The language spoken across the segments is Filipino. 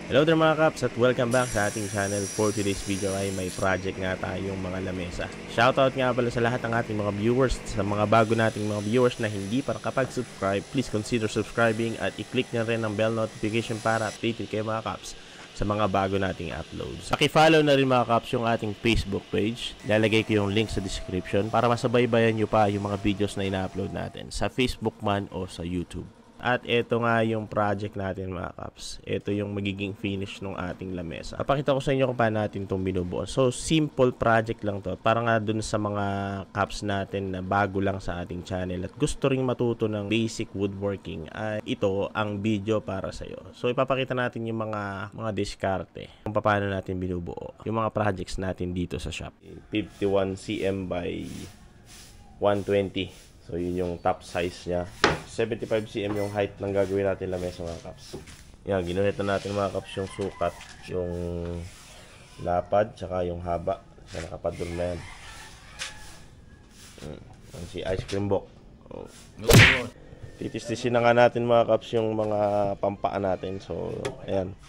Hello there mga kaps at welcome back sa ating channel. For today's video ay may project nga tayong mga lamesa. Shoutout nga pala sa lahat ng ating mga viewers. Sa mga bago nating mga viewers na hindi pa nakapag-subscribe, please consider subscribing at i-click na rin ang bell notification para updated kayo mga kaps sa mga bago nating uploads. Paki-follow na rin mga kaps yung ating Facebook page. Lalagay ko yung link sa description para masabaybayan nyo pa yung mga videos na ina-upload natin sa Facebook man o sa YouTube. At ito nga yung project natin mga kaps. Ito yung magiging finish ng ating lamesa. Papakita ko sa inyo kung paano natin itong binubuo. So simple project lang to. Para nga dun sa mga kaps natin na bago lang sa ating channel at gusto ring matuto ng basic woodworking, ay ito ang video para sa iyo. So ipapakita natin yung mga diskarte kung paano natin binubuo yung mga projects natin dito sa shop. 51 cm by 120. So, yun yung top size niya. 75 cm yung height ng gagawin natin lamesa mga kaps. Yan, ginunit na natin mga kaps yung sukat, yung lapad, tsaka yung haba. So, nakapadul na yan. Si ice cream box. Oh. Titis-tisin na nga natin mga kaps yung mga pampaan natin. So, ayan.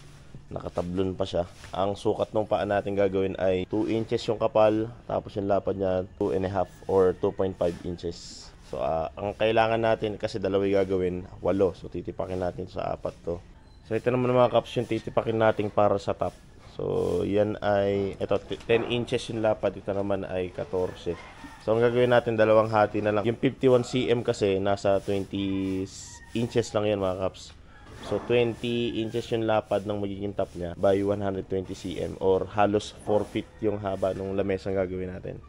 Nakatablon pa siya. Ang sukat ng paa natin gagawin ay 2 inches yung kapal. Tapos yung lapad niya 2.5 or 2.5 inches. So, ang kailangan natin, kasi dalawa gagawin, 8. So, titipakin natin sa 4 to. So, ito naman mga kaps yung titipakin natin para sa top. So, yan ay, ito, 10 inches yung lapad. Ito naman ay 14. So, ang gagawin natin, dalawang hati na lang. Yung 51 cm kasi, nasa 20 inches lang yan mga kaps. So, 20 inches yung lapad ng magiging top niya by 120 cm or halos 4 feet yung haba ng lamesa ang gagawin natin.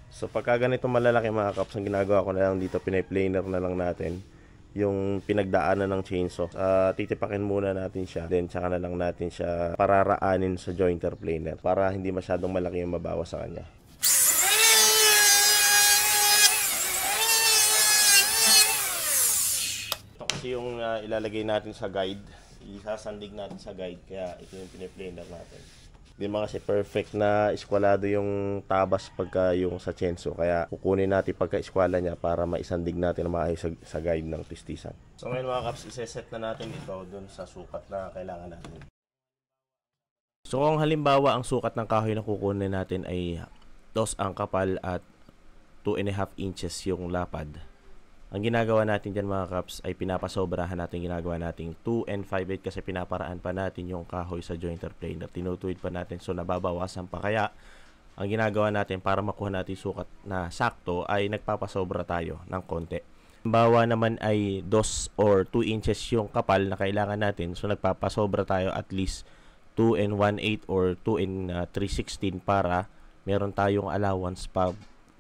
So pagka ganito malalaki mga kaps, ang ginagawa ko na lang dito, pinay-planer na lang natin yung pinagdaanan ng chainsaw. Titipakin muna natin siya, then tsaka na lang natin siya pararaanin sa jointer planer para hindi masyadong malaki yung mabawas sa kanya. Ito kasi yung ilalagay natin sa guide, isasandig natin sa guide, kaya ito yung pinay-planer natin. Hindi mga kasi perfect na eskwalado yung tabas pagka yung sa chainsaw. Kaya kukunin natin pagka eskwala niya para maisandig natin na maayos sa guide ng tistisan. So ngayon mga kaps, iseset na natin ito dun sa sukat na kailangan natin. So kung halimbawa ang sukat ng kahoy na kukunin natin ay 2 ang kapal at 2.5 inches yung lapad, ang ginagawa natin dyan mga kaps ay pinapasobrahan natin, ginagawa natin 2 and 5/8 kasi pinaparaan pa natin yung kahoy sa jointer planer, tinutuwid pa natin, so nababawasan pa. Kaya ang ginagawa natin para makuha natin sukat na sakto ay nagpapasobra tayo ng konti. Halimbawa naman ay 2 or 2 inches yung kapal na kailangan natin, so nagpapasobra tayo at least 2 and 1/8 or 2 and 3/16 para meron tayong allowance pa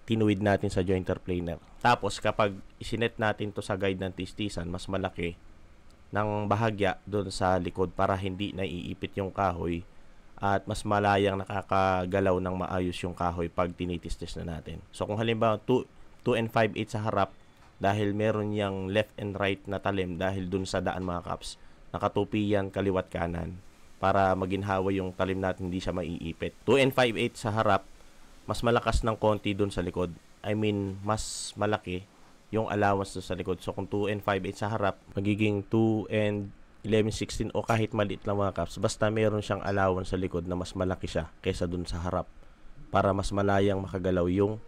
tinuwid natin sa jointer planer. Tapos kapag isinet natin to sa guide ng tistisan, mas malaki ng bahagya doon sa likod para hindi naiipit yung kahoy at mas malayang nakakagalaw ng maayos yung kahoy pag tinitistis na natin. So kung halimbawa 2 and 5/8 sa harap, dahil meron yang left and right na talim dahil doon sa daan mga kaps, nakatupi yan kaliwat kanan para maginhawa yung talim natin, hindi siya maiipit. 2 and 5/8 sa harap, mas malakas ng konti doon sa likod. I mean, mas malaki yung allowance doon sa likod. So, kung 2 and 5/8 sa harap, magiging 2 and 11/16 o kahit maliit lang mga kaps. Basta meron siyang allowance sa likod na mas malaki siya kaysa doon sa harap para mas malayang makagalaw yung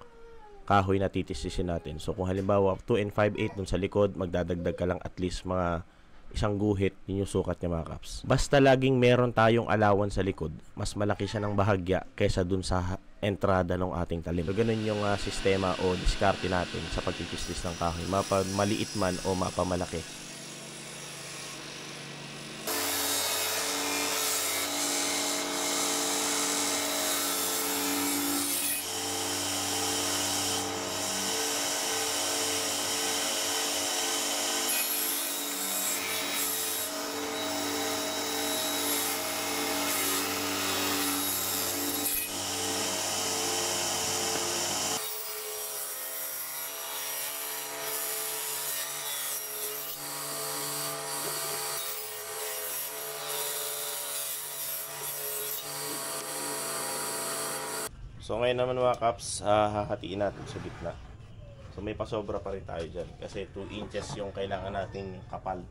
kahoy na titistisin natin. So, kung halimbawa 2 and 5/8 doon sa likod, magdadagdag ka lang at least mga isang guhit, yun yung sukat niya mga kaps. Basta laging meron tayong allowance sa likod, mas malaki siya ng bahagya kaysa dun sa entrada ng ating talim. So ganun yung sistema o diskarte natin sa pagtitistis ng kahoy, maliit man o mapamalaki. So ngayon naman mga kaps, hahatiin natin sa gitna. So may pasobra pa rin tayo dyan kasi 2 inches yung kailangan nating kapal.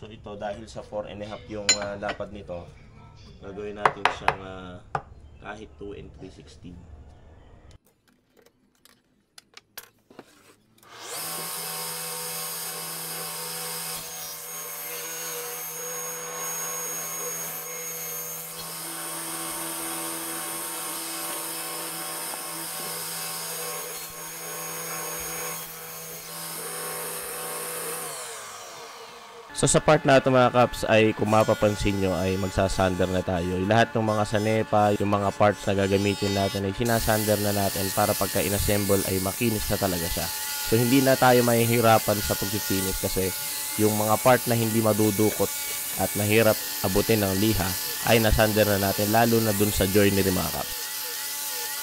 So ito, dahil sa 4.5 yung lapad nito, gagawin natin siyang kahit 2 and 3/16. So sa part na ito mga kaps ay kung mapapansin nyo ay magsasander na tayo. Lahat ng mga sanepa, yung mga parts na gagamitin natin ay sinasander na natin para pagka inassemble ay makinis na talaga siya. So hindi na tayo mahihirapan sa pagkikinis kasi yung mga part na hindi madudukot at mahirap abutin ng liha ay nasander na natin, lalo na dun sa joinery mga kaps.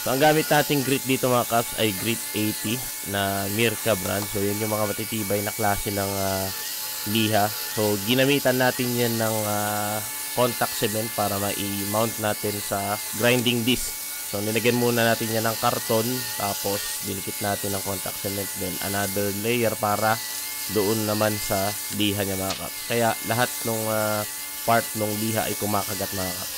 So ang gamit nating grit dito mga kaps ay grit 80 na Mirka brand. So yun yung mga matitibay na klase ng liha. So ginamitan natin yan ng contact cement para ma-mount natin sa grinding disc. So nilagyan muna natin yan ng karton, tapos dinikit natin ng contact cement, then another layer para doon naman sa liha niya mga kaps. Kaya lahat ng part ng liha ay kumakagat mga kaps.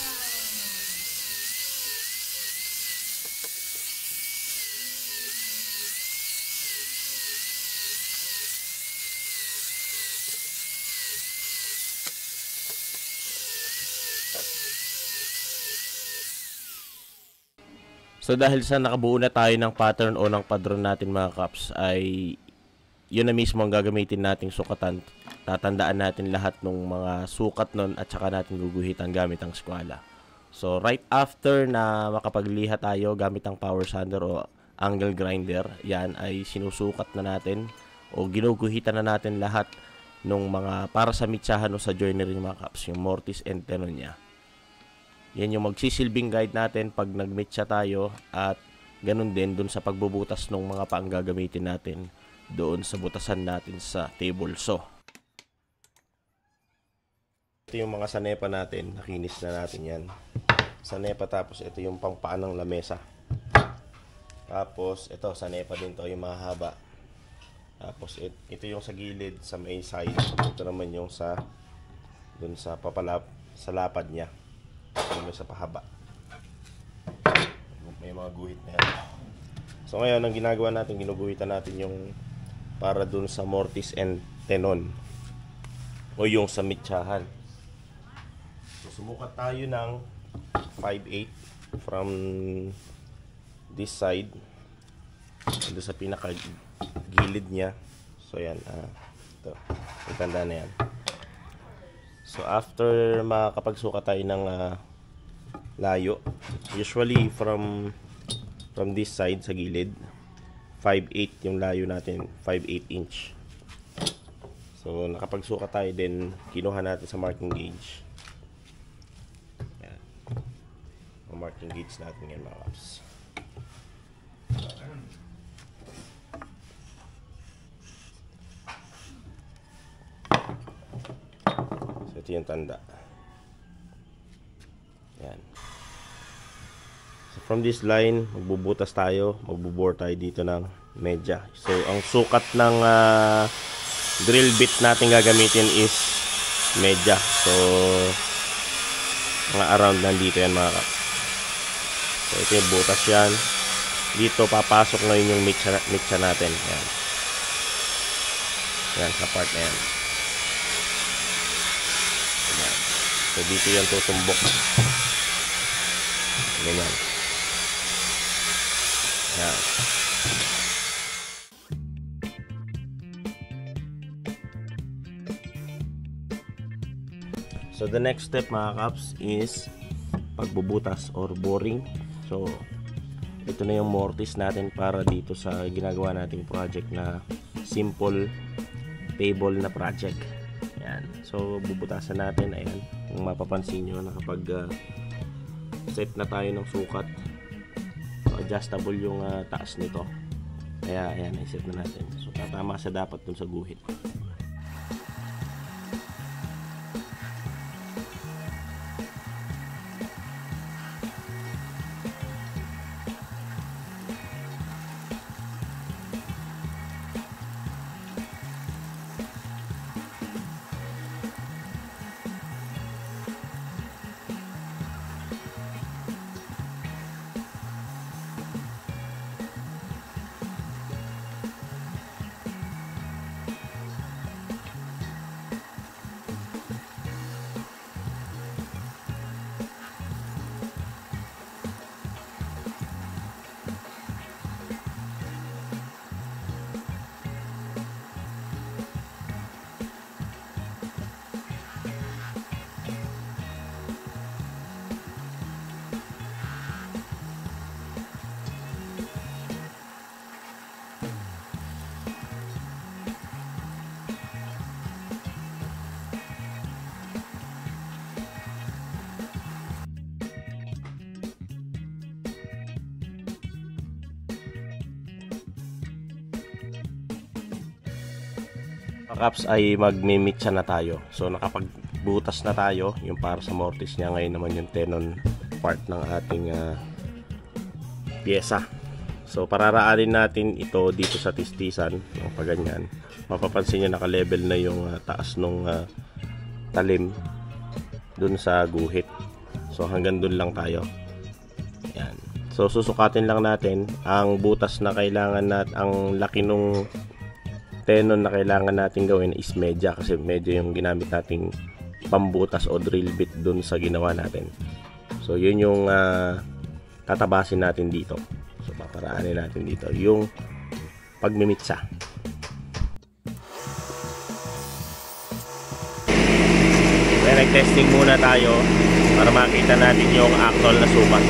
So dahil sa nakabuo na tayo ng pattern o ng padron natin mga kaps, ay yun na mismo ang gagamitin nating sukatan. Tatandaan natin lahat ng mga sukat nun at saka natin guguhitan gamit ang skwala. So right after na makapagliha tayo gamit ang power sander o angle grinder, yan ay sinusukat na natin o ginuguhitan na natin lahat ng mga para sa mitsahan o sa joinery mga kaps, yung mortise and tenon niya. Yan yung magsisilbing guide natin pag nagmitsa tayo, at ganun din dun sa pagbubutas ng mga paang gagamitin natin doon sa butasan natin sa table saw. Ito yung mga sanepa natin, nakinis na natin yan. Sanepa, tapos ito yung pangpaan ng lamesa. Tapos ito, sanepa din to, yung mahaba. Tapos ito yung sa gilid, sa may side. Ito naman yung sa dun sa papalap, sa lapad niya. Ito sa pahaba. May mga guhit na yan. So ngayon, ang ginagawa natin, ginuguhitan natin yung para dun sa mortise and tenon o yung sa mitsahan. So sumukat tayo ng 5/8 from this side doon sa pinaka gilid niya. So yan, ito, itanda na yan. So after makapagsukat tayo ng layo, usually from this side sa gilid, 5/8 yung layo natin, 5/8 inch. So nakapagsukat tayo, then kinuha natin sa marking gauge. Yan. Ang marking gauge natin yan mga kaps. So ito yung tanda. Yan. So from this line, magbubutas tayo, magbubore tayo dito ng medya. So ang sukat ng drill bit natin gagamitin is medya. So mga around nandito yan mga kaps. So ito yung butas yan. Dito papasok na yung mixer natin. Yan. Yan sa part na yan. Yan. So dito yan tutumbok. Ganyan. Yan. So the next step mga kaps is pagbubutas or boring. So ito na yung mortise natin para dito sa ginagawa nating project na simple table na project. Ayan. So bubutasan natin. Ayan. Kung mapapansin nyo, nakapag set na tayo ng sukat. So adjustable yung taas nito. Kaya ayan, i-set na natin. So tatama sa dapat dun sa guhit. Kaps ay magmimitsa na tayo. So nakapagbutas na tayo yung para sa mortise niya. Ngayon naman yung tenon part ng ating pyesa. So pararaanin natin ito dito sa tistisan yung paganyan. Mapapansin nyo naka-level na yung taas nung talim dun sa guhit. So hanggang dun lang tayo. Yan. So susukatin lang natin ang butas na kailangan natin, ang laki nung tenon na kailangan natin gawin is medya, kasi medya yung ginamit nating pambutas o drill bit dun sa ginawa natin. So yun yung tatabasin natin dito. So paparaanin natin dito yung pagmimitsa. Kaya nag-testing muna tayo para makita natin yung actual na sukat.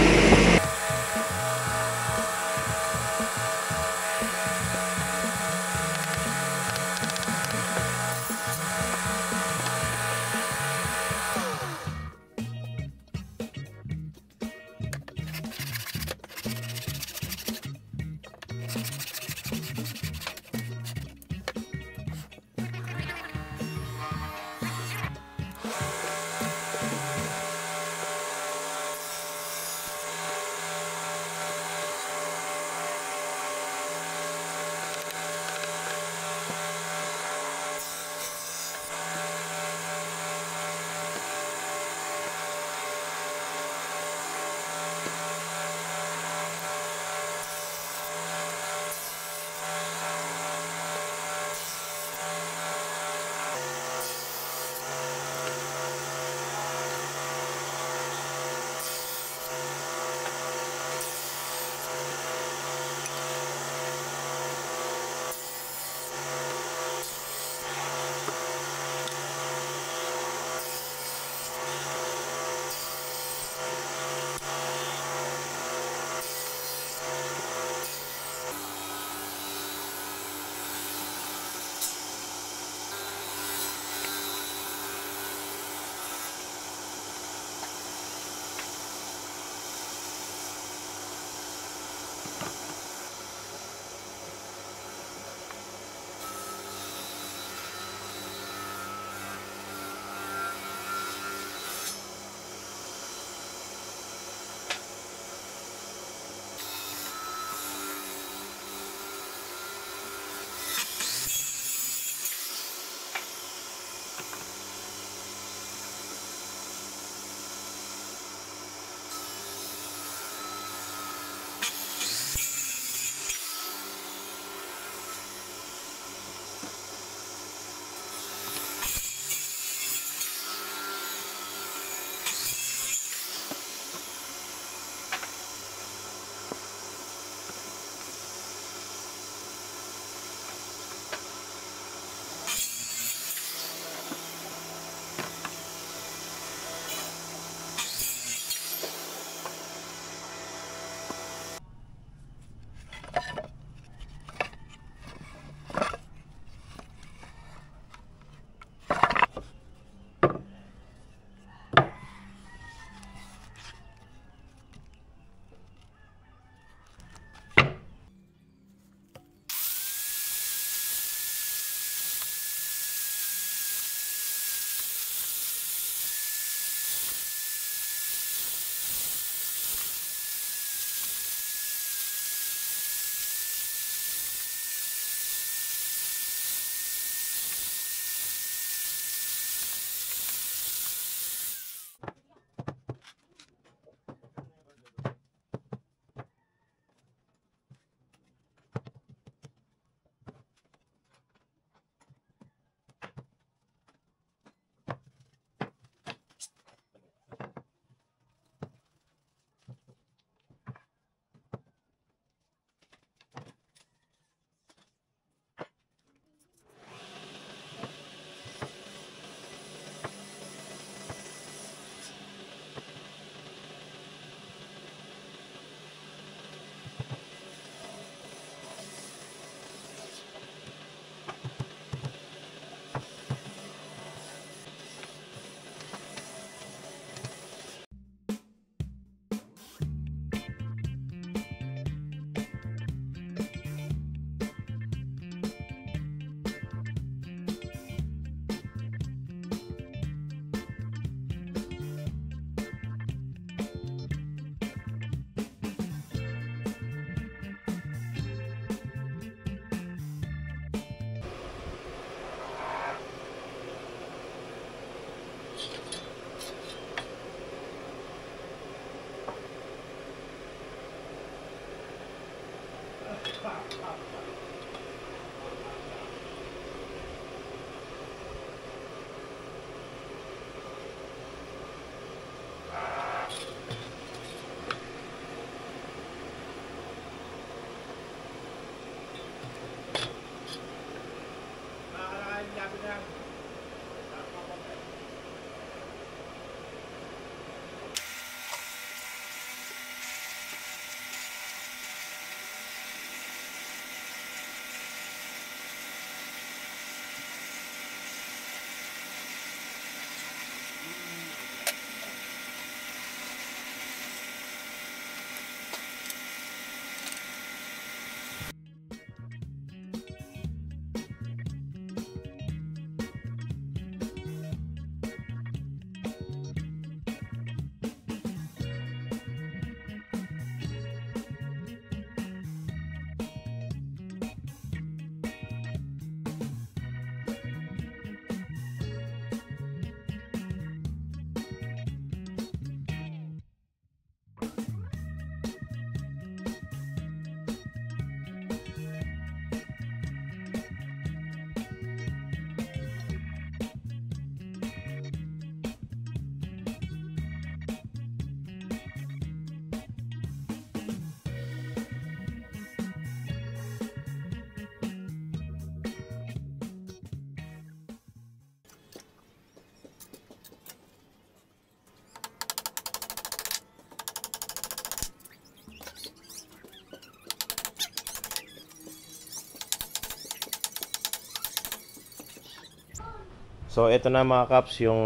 So, ito na mga kaps, yung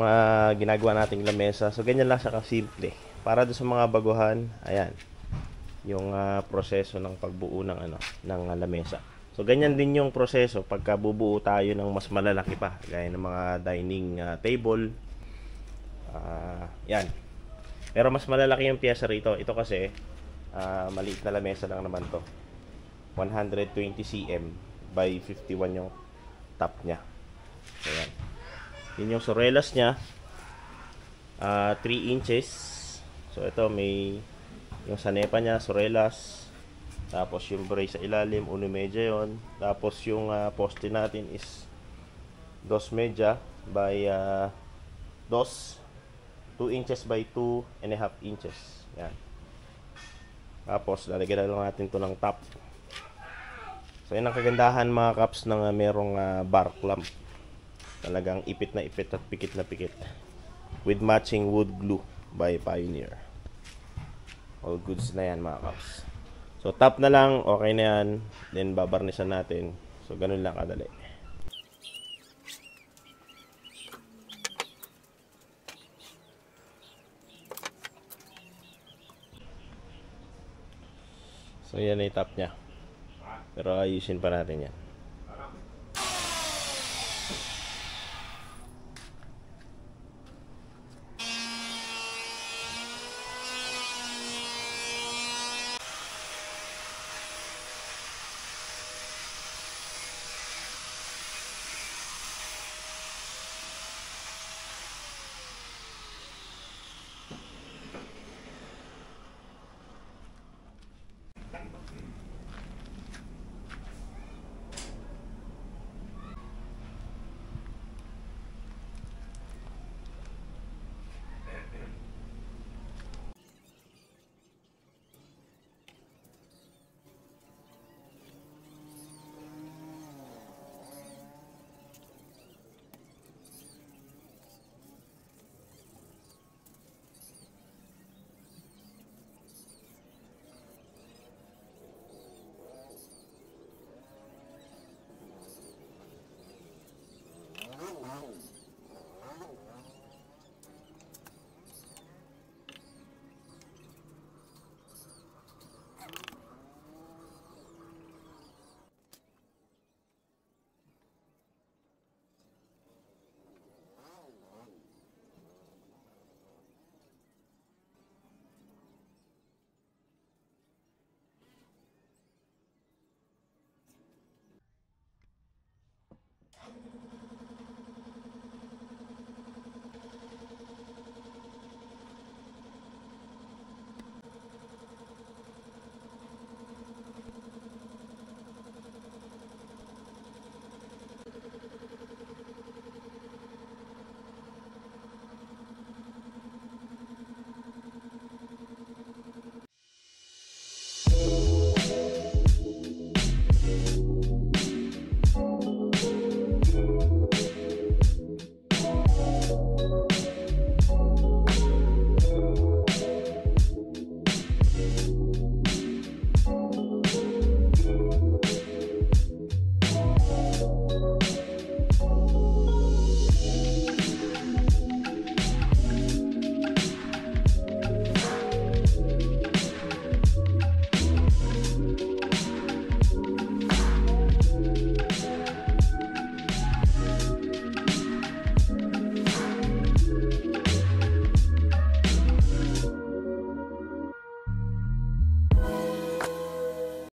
ginagawa nating lamesa. So, ganyan lang siya kasimple. Para doon sa mga baguhan, ayan, yung proseso ng pagbuo ng lamesa. So, ganyan din yung proseso pagka bubuo tayo ng mas malalaki pa, gaya ng mga dining table. Yan. Pero mas malalaki yung pyesa rito. Ito kasi, maliit na lamesa lang naman to. 120 cm by 51 yung top niya. So, yan. Yun yung sorelas niya. 3 inches. So, ito may yung sanepa niya, sorelas. Tapos yung brace sa ilalim, 1.5 yon. Tapos yung poste natin is 2.5 by 2 inches by 2.5 inches. Yan. Tapos lalagyan na lang natin to ng top. So yan ang kagandahan mga kaps ng merong bar clamp. Talagang ipit na ipit at pikit na pikit. With matching wood glue by Pioneer. All goods na yan mga kaps. So top na lang, okay na yan. Then babarnisan natin. So ganun lang kadali. So yan ay top nya. Pero ayusin pa natin yan.